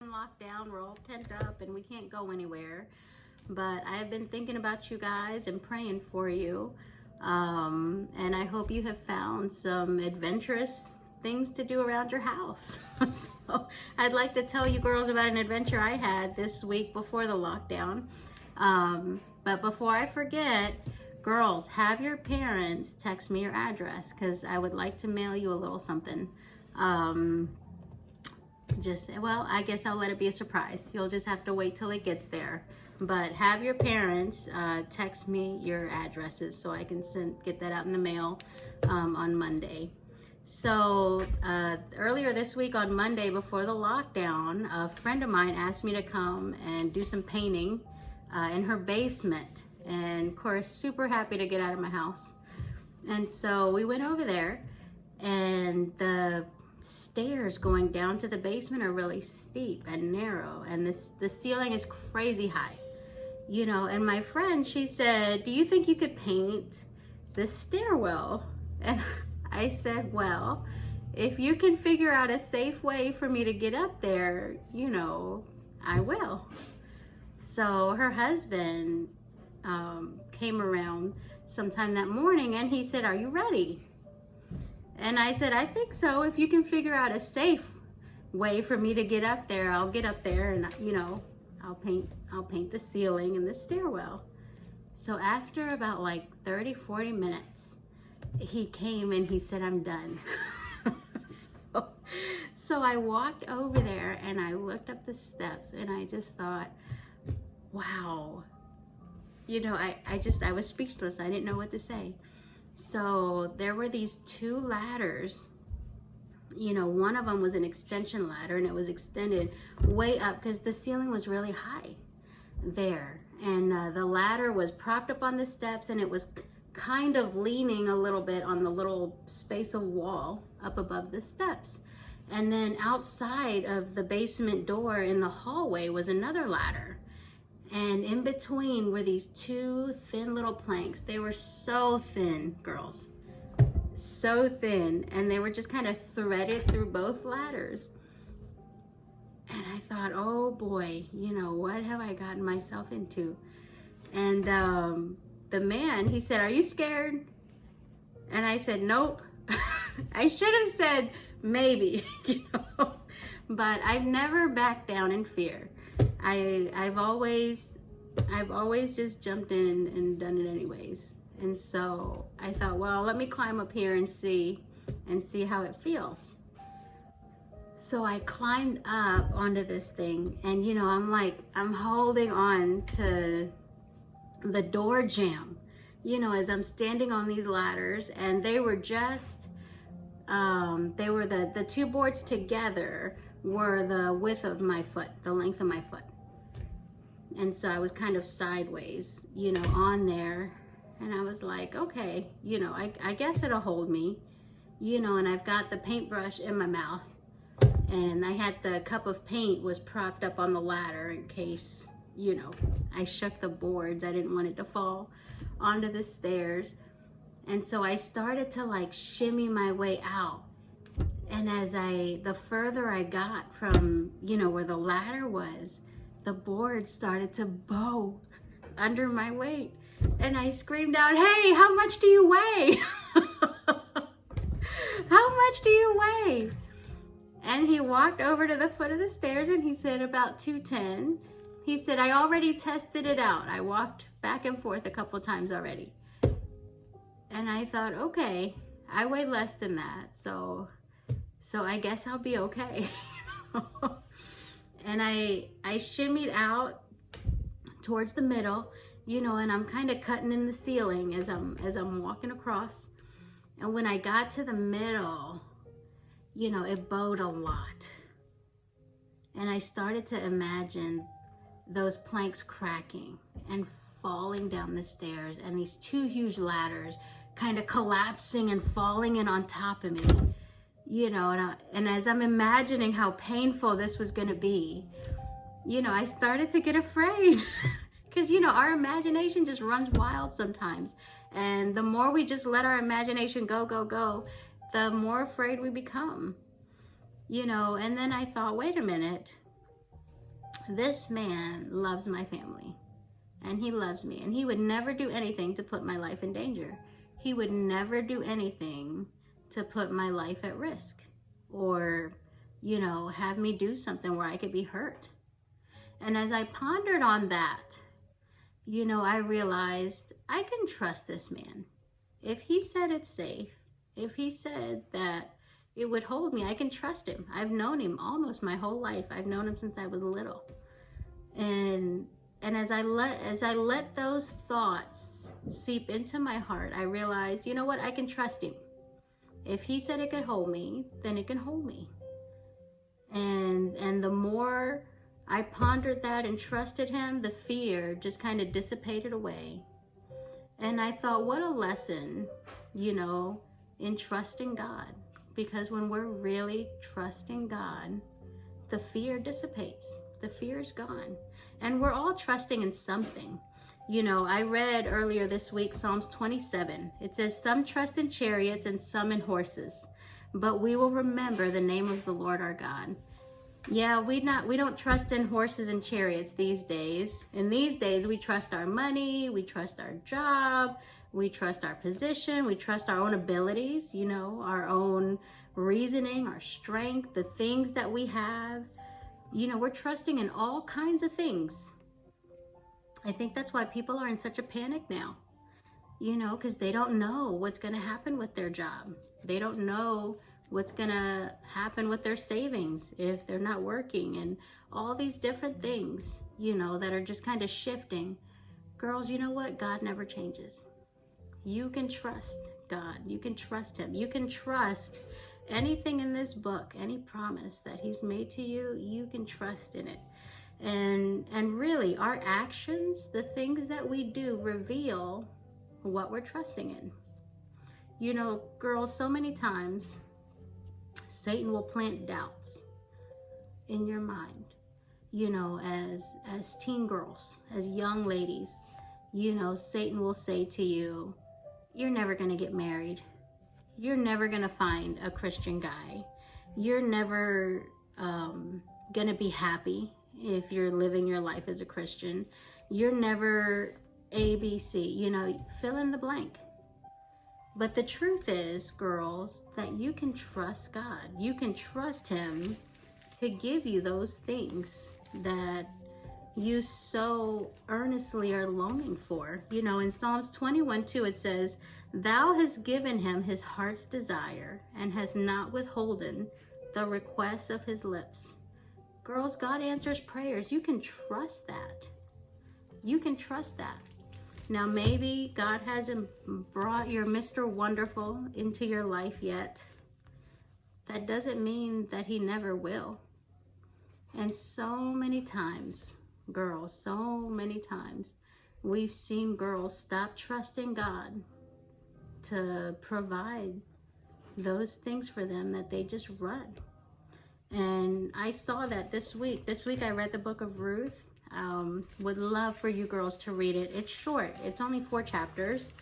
in lockdown. We're all pent up and we can't go anywhere. But I've been thinking about you guys and praying for you. And I hope you have found some adventurous things to do around your house. So I'd like to tell you girls about an adventure I had this week before the lockdown. But before I forget, girls, have your parents text me your address because I would like to mail you a little something. Well, I guess I'll let it be a surprise. You'll just have to wait till it gets there. But have your parents text me your addresses so I can get that out in the mail on Monday. So earlier this week on Monday before the lockdown, a friend of mine asked me to come and do some painting in her basement. And of course, super happy to get out of my house. And so we went over there, and the stairs going down to the basement are really steep and narrow, and the ceiling is crazy high, you know. And my friend, she said, do you think you could paint the stairwell? And I said, well, if you can figure out a safe way for me to get up there, you know, I will. So her husband came around sometime that morning, and he said, are you ready? And I said, I think so. If you can figure out a safe way for me to get up there, I'll get up there and, you know, I'll paint the ceiling and the stairwell. So after about like 30-40 minutes, he came and he said, I'm done. So I walked over there and I looked up the steps and I just thought, wow. You know, I was speechless. I didn't know what to say. So there were these two ladders. You know, one of them was an extension ladder, and it was extended way up because the ceiling was really high there. And the ladder was propped up on the steps, and it was kind of leaning a little bit on the little space of wall up above the steps. And then outside of the basement door in the hallway was another ladder. And in between were these two thin little planks. They were so thin, girls, so thin. And they were just kind of threaded through both ladders. And I thought, oh boy, you know, what have I gotten myself into? And the man, he said, are you scared? And I said, nope. I should have said maybe, you know, but I've never backed down in fear. I've always just jumped in and done it anyways. And so I thought, well, let me climb up here and see how it feels. So I climbed up onto this thing, and you know, I'm holding on to the door jamb, you know, as I'm standing on these ladders, and they were just the two boards together were the width of my foot, the length of my foot. And so I was kind of sideways, you know, on there. And I was like, okay, you know, I guess it'll hold me, you know. And I've got the paintbrush in my mouth. And I had the cup of paint was propped up on the ladder in case, you know, I shook the boards. I didn't want it to fall onto the stairs. And so I started to like shimmy my way out. And the further I got from, you know, where the ladder was, the board started to bow under my weight. And I screamed out, hey, how much do you weigh? How much do you weigh? And he walked over to the foot of the stairs and he said, about 210. He said, I already tested it out. I walked back and forth a couple times already. And I thought, okay, I weigh less than that. So I guess I'll be okay. And I shimmied out towards the middle, you know, and I'm kind of cutting in the ceiling as I'm walking across. And when I got to the middle, you know, it bowed a lot. And I started to imagine those planks cracking and falling down the stairs, and these two huge ladders kind of collapsing and falling in on top of me. You know, and as I'm imagining how painful this was going to be, you know, I started to get afraid because, you know, our imagination just runs wild sometimes. And the more we just let our imagination go, the more afraid we become, you know. And then I thought, wait a minute, This man loves my family, and he loves me, and he would never do anything to put my life in danger. He would never do anything to put my life at risk or, have me do something where I could be hurt. And as I pondered on that, I realized I can trust this man. If he said it's safe, if he said that it would hold me, I can trust him. I've known him almost my whole life. I've known him since I was little. And as I let those thoughts seep into my heart, I realized, you know what? I can trust him. If he said it could hold me, then it can hold me. And the more I pondered that and trusted him, the fear just kind of dissipated away. And I thought, what a lesson, in trusting God. Because when we're really trusting God, the fear dissipates. The fear is gone. And we're all trusting in something. I read earlier this week, Psalms 27. It says, some trust in chariots and some in horses, but we will remember the name of the Lord our God. Yeah, we don't trust in horses and chariots these days. In these days, we trust our money, we trust our job, we trust our position, we trust our own abilities, our own reasoning, our strength, the things that we have. We're trusting in all kinds of things. I think that's why people are in such a panic now, because they don't know what's going to happen with their job. They don't know what's going to happen with their savings if they're not working, and all these different things, that are just kind of shifting. Girls, you know what? God never changes. You can trust God. You can trust him. You can trust anything in this book, any promise that he's made to you, you can trust in it. And really, our actions, the things that we do, reveal what we're trusting in. Girls, so many times Satan will plant doubts in your mind, as teen girls, as young ladies. Satan will say to you, you're never going to get married. You're never going to find a Christian guy. You're never going to be happy if you're living your life as a Christian. You're never ABC, fill in the blank. But the truth is, girls, that you can trust God. You can trust him to give you those things that you so earnestly are longing for. In Psalms 21:2, it says, thou hast given him his heart's desire and has not withholden the requests of his lips. Girls, God answers prayers. You can trust that. You can trust that. Now, maybe God hasn't brought your Mr. Wonderful into your life yet. That doesn't mean that he never will. And so many times, girls, so many times, we've seen girls stop trusting God to provide those things for them that they just run. And I saw that this week. This week I read the book of Ruth. Would love for you girls to read it. It's short. It's only 4 chapters.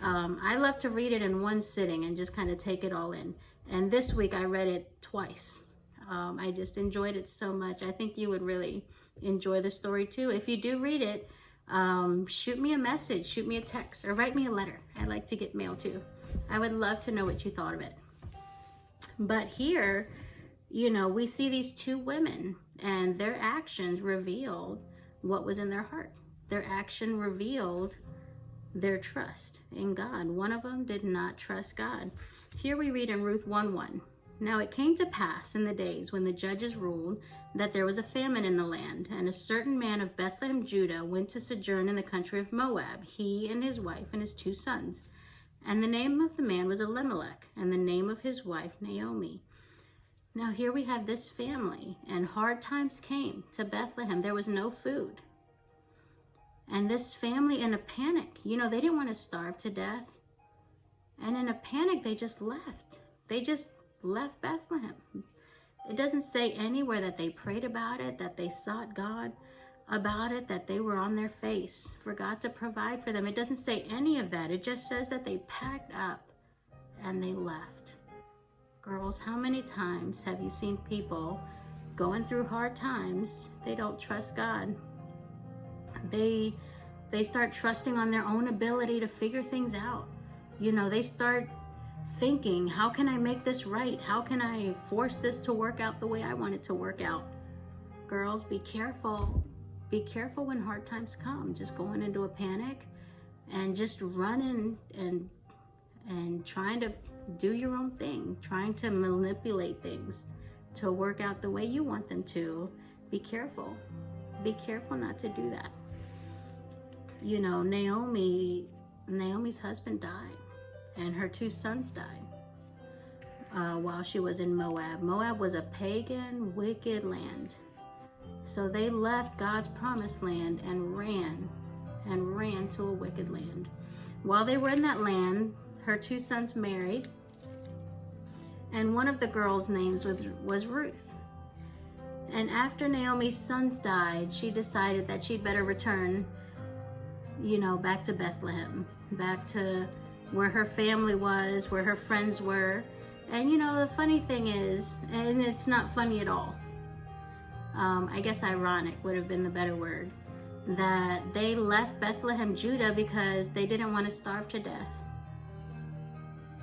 I love to read it in one sitting and just kind of take it all in. And this week I read it twice. I just enjoyed it so much. I think you would really enjoy the story too. If you do read it, shoot me a message, shoot me a text, or write me a letter. I like to get mail too. I would love to know what you thought of it. But here, we see these 2 women, and their actions revealed what was in their heart. Their action revealed their trust in God. One of them did not trust God. Here we read in Ruth 1:1. Now it came to pass in the days when the judges ruled that there was a famine in the land, and a certain man of Bethlehem, Judah, went to sojourn in the country of Moab, he and his wife and his 2 sons. And the name of the man was Elimelech, and the name of his wife Naomi. Now here we have this family, and hard times came to Bethlehem. There was no food. And this family, in a panic, they didn't want to starve to death. And in a panic, they just left. They just left Bethlehem. It doesn't say anywhere that they prayed about it, that they sought God about it, that they were on their face for God to provide for them. It doesn't say any of that. It just says that they packed up and they left. Girls, how many times have you seen people going through hard times, they don't trust God. They start trusting on their own ability to figure things out. You know, they start thinking, how can I make this right? How can I force this to work out the way I want it to work out? Girls, be careful. Be careful when hard times come. Just going into a panic and just running and trying to do your own thing, trying to manipulate things to work out the way you want them to. Be careful. Be careful not to do that. You know, Naomi's husband died, and her 2 sons died while she was in Moab. Moab was a pagan, wicked land. So they left God's promised land and ran to a wicked land. While they were in that land, her 2 sons married, and one of the girls' names was Ruth. And after Naomi's sons died, she decided that she'd better return, you know, back to Bethlehem, back to where her family was, where her friends were. And you know, the funny thing is, and it's not funny at all, I guess ironic would have been the better word, that they left Bethlehem, Judah, because they didn't want to starve to death.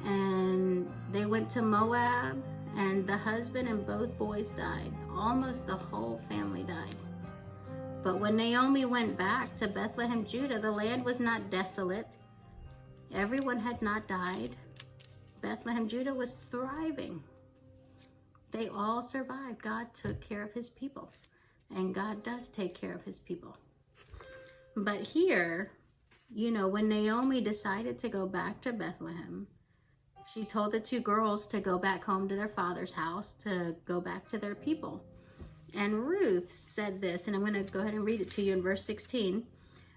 And they went to Moab, and the husband and both boys died. Almost the whole family died. But when Naomi went back to Bethlehem, Judah, the land was not desolate. Everyone had not died. Bethlehem, Judah was thriving. They all survived. God took care of his people. And God does take care of his people. But here, you know, when Naomi decided to go back to Bethlehem, she told the 2 girls to go back home to their father's house, to go back to their people. And Ruth said this, and I'm going to go ahead and read it to you in verse 16.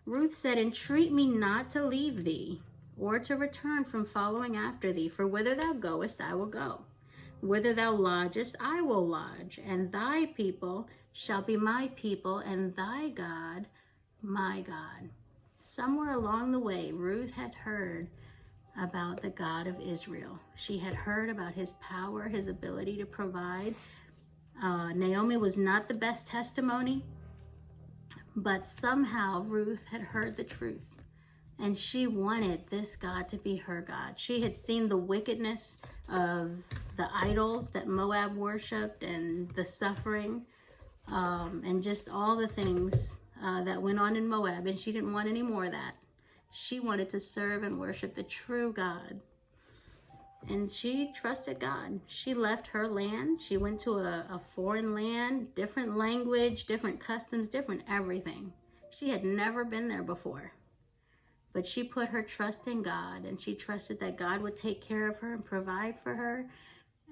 Ruth said, "Entreat me not to leave thee, or to return from following after thee. For whither thou goest, I will go. Whither thou lodgest, I will lodge. And thy people shall be my people, and thy God, my God." Somewhere along the way, Ruth had heard about the God of Israel. She had heard about his power, his ability to provide. Naomi was not the best testimony, but somehow Ruth had heard the truth, and she wanted this God to be her God. She had seen the wickedness of the idols that Moab worshipped, and the suffering, and just all the things that went on in Moab, and she didn't want any more of that. She wanted to serve and worship the true God. And she trusted God. She left her land. She went to a foreign land, different language, different customs, different everything. She had never been there before. But she put her trust in God, and she trusted that God would take care of her and provide for her.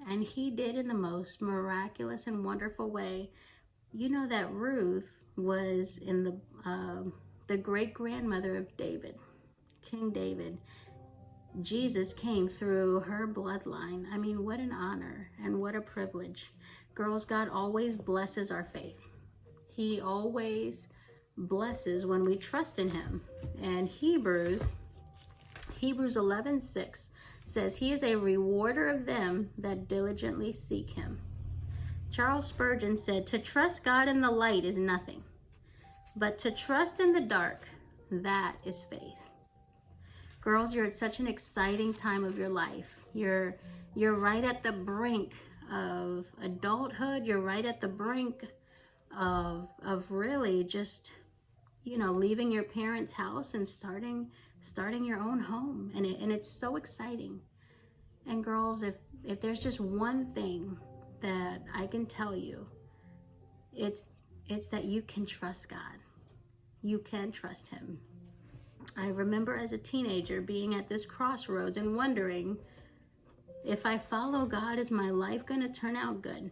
And he did in the most miraculous and wonderful way. You know that Ruth was in the great-grandmother of David, King David. Jesus came through her bloodline. I mean, what an honor and what a privilege. Girls, God always blesses our faith. He always blesses when we trust in him. And Hebrews 11:6 says, "He is a rewarder of them that diligently seek him." Charles Spurgeon said, "To trust God in the light is nothing, but to trust in the dark, that is faith." Girls, you're at such an exciting time of your life. You're right at the brink of adulthood. You're right at the brink of really just, you know, leaving your parents' house and starting your own home. And it's so exciting. And girls, if there's just one thing that I can tell you, it's that you can trust God. You can trust him. I remember as a teenager being at this crossroads and wondering, if I follow God, is my life going to turn out good?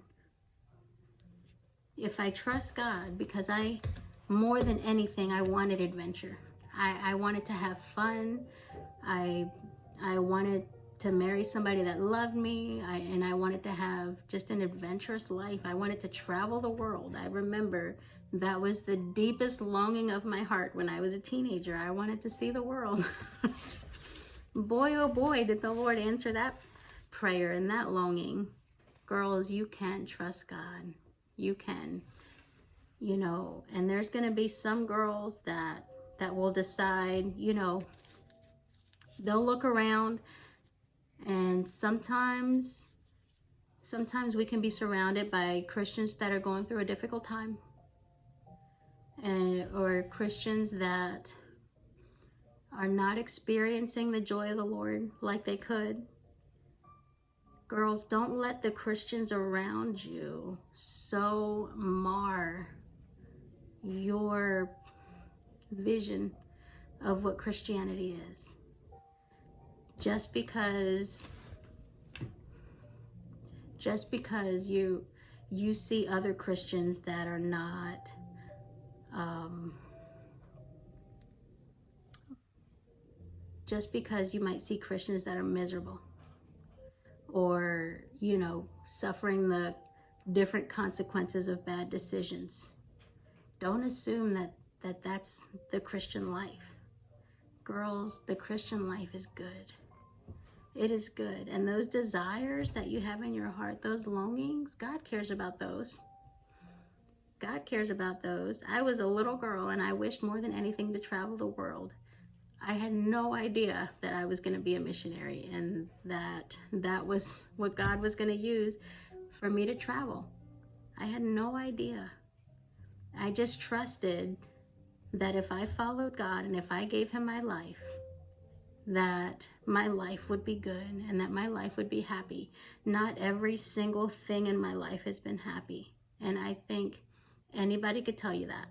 If I trust God, because more than anything, I wanted adventure. I wanted to have fun. I wanted to marry somebody that loved me, and I wanted to have just an adventurous life. I wanted to travel the world. I remember that was the deepest longing of my heart when I was a teenager. I wanted to see the world. Boy, oh boy, did the Lord answer that prayer and that longing. Girls, you can trust God. You can, you know, and there's going to be some girls that will decide, you know, they'll look around, and sometimes we can be surrounded by Christians that are going through a difficult time, or Christians that are not experiencing the joy of the Lord like they could. Girls, don't let the Christians around you so mar your vision of what Christianity is. Just because you see other Christians that are not just because you might see Christians that are miserable, or, you know, suffering the different consequences of bad decisions, don't assume that that's the Christian life. Girls, the Christian life is good. It is good. And those desires that you have in your heart, those longings, God cares about those. God cares about those. I was a little girl and I wished more than anything to travel the world. I had no idea that I was going to be a missionary, and that was what God was going to use for me to travel. I had no idea. I just trusted that if I followed God and if I gave him my life, that my life would be good and that my life would be happy. Not every single thing in my life has been happy. And I think anybody could tell you that.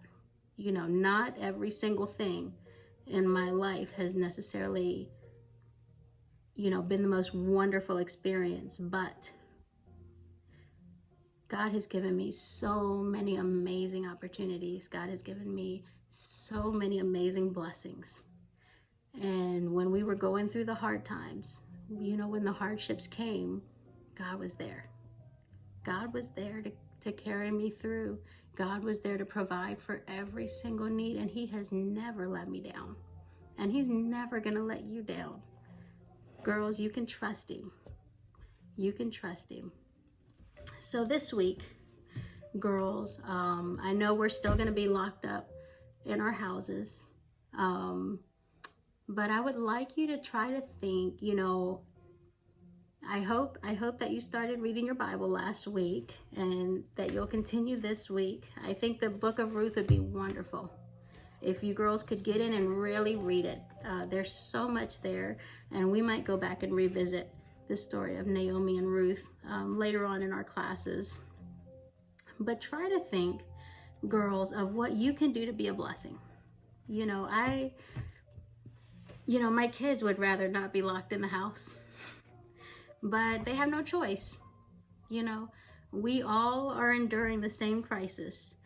You know, not every single thing in my life has necessarily, you know, been the most wonderful experience, but God has given me so many amazing opportunities. God has given me so many amazing blessings. And when we were going through the hard times, you know, when the hardships came, God was there. God was there to carry me through. God was there to provide for every single need, and he has never let me down. And he's never going to let you down. Girls, you can trust him. You can trust him. So this week, girls, I know we're still going to be locked up in our houses. But I would like you to try to think, you know, I hope that you started reading your Bible last week and that you'll continue this week. I think the book of Ruth would be wonderful if you girls could get in and really read it. There's so much there, and we might go back and revisit the story of Naomi and Ruth later on in our classes. But try to think, girls, of what you can do to be a blessing. You know, my kids would rather not be locked in the house, but they have no choice. You know, we all are enduring the same crisis.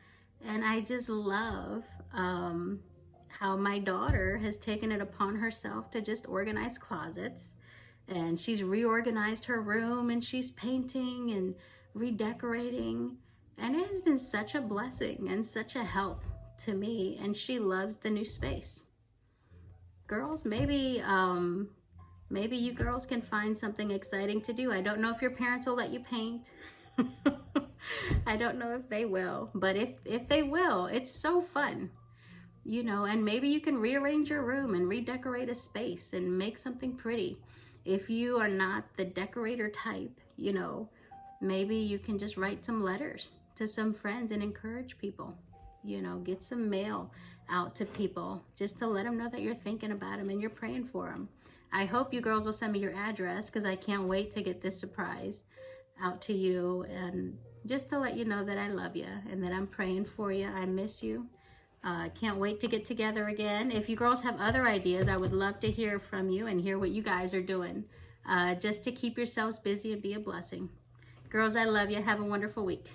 And I just love how my daughter has taken it upon herself to just organize closets. And she's reorganized her room, and she's painting and redecorating. And it has been such a blessing and such a help to me. And she loves the new space. Girls, maybe you girls can find something exciting to do. I don't know if your parents will let you paint. I don't know if they will, but if they will, it's so fun, you know. And maybe you can rearrange your room and redecorate a space and make something pretty. If you are not the decorator type, you know, maybe you can just write some letters to some friends and encourage people. You know, get some mail out to people just to let them know that you're thinking about them and you're praying for them. I hope you girls will send me your address, because I can't wait to get this surprise out to you, and just to let you know that I love you and that I'm praying for you. I miss you. Can't wait to get together again. If you girls have other ideas, I would love to hear from you and hear what you guys are doing, just to keep yourselves busy and be a blessing. Girls, I love you. Have a wonderful week.